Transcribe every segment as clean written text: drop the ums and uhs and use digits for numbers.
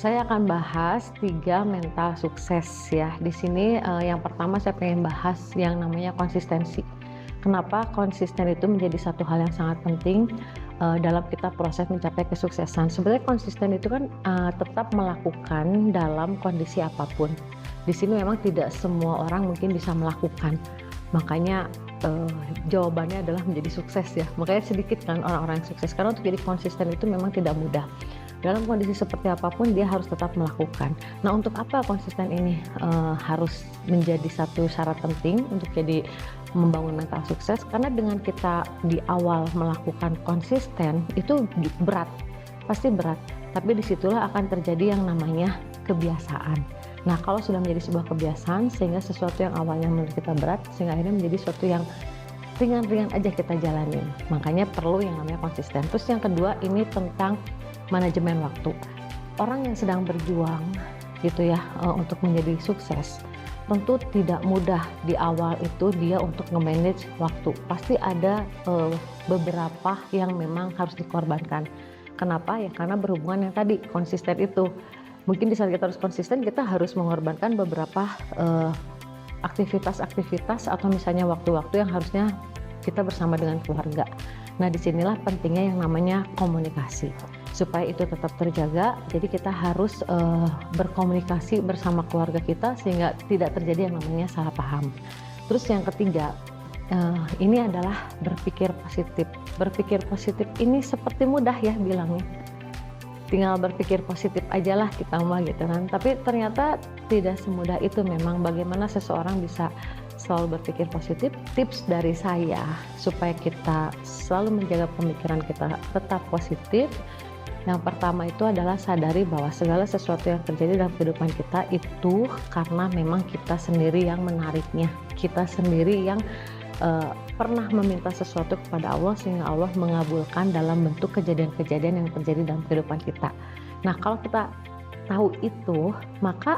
Saya akan bahas 3 mental sukses ya. Di sini, yang pertama saya pengen bahas yang namanya konsistensi. Kenapa konsisten itu menjadi satu hal yang sangat penting, dalam kita proses mencapai kesuksesan. Sebenarnya konsisten itu kan, tetap melakukan dalam kondisi apapun. Di sini memang tidak semua orang mungkin bisa melakukan. Makanya, jawabannya adalah menjadi sukses ya. Makanya sedikit kan orang-orang yang sukses, karena untuk jadi konsisten itu memang tidak mudah. Dalam kondisi seperti apapun dia harus tetap melakukan. Nah, untuk apa konsisten ini harus menjadi satu syarat penting untuk jadi membangun mental sukses? Karena dengan kita di awal melakukan konsisten itu berat, pasti berat. Tapi disitulah akan terjadi yang namanya kebiasaan. Nah, kalau sudah menjadi sebuah kebiasaan sehingga sesuatu yang awalnya menurut kita berat sehingga akhirnya menjadi sesuatu yang ringan-ringan aja kita jalanin. Makanya perlu yang namanya konsisten. Terus yang kedua ini tentang manajemen waktu. Orang yang sedang berjuang gitu ya, untuk menjadi sukses, tentu tidak mudah di awal itu dia untuk nge-manage waktu. Pasti ada beberapa yang memang harus dikorbankan. Kenapa? Ya karena berhubungan yang tadi konsisten itu. Mungkin di saat kita harus konsisten, kita harus mengorbankan beberapa aktivitas-aktivitas atau misalnya waktu-waktu yang harusnya kita bersama dengan keluarga. Nah, disinilah pentingnya yang namanya komunikasi. Supaya itu tetap terjaga, jadi kita harus berkomunikasi bersama keluarga kita sehingga tidak terjadi yang namanya salah paham. Terus yang ketiga, ini adalah berpikir positif. Berpikir positif ini seperti mudah ya bilangnya. Tinggal berpikir positif aja lah kita mah gitu kan. Tapi ternyata tidak semudah itu memang. Bagaimana seseorang bisa selalu berpikir positif? Tips dari saya supaya kita selalu menjaga pemikiran kita tetap positif. Yang pertama itu adalah sadari bahwa segala sesuatu yang terjadi dalam kehidupan kita itu karena memang kita sendiri yang menariknya. Kita sendiri yang pernah meminta sesuatu kepada Allah sehingga Allah mengabulkan dalam bentuk kejadian-kejadian yang terjadi dalam kehidupan kita. Nah, kalau kita tahu itu, maka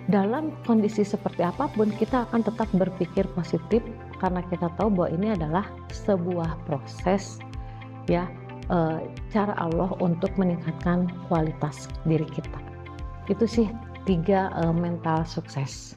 dalam kondisi seperti apapun kita akan tetap berpikir positif karena kita tahu bahwa ini adalah sebuah proses ya, cara Allah untuk meningkatkan kualitas diri kita. Itu sih 3 mental sukses.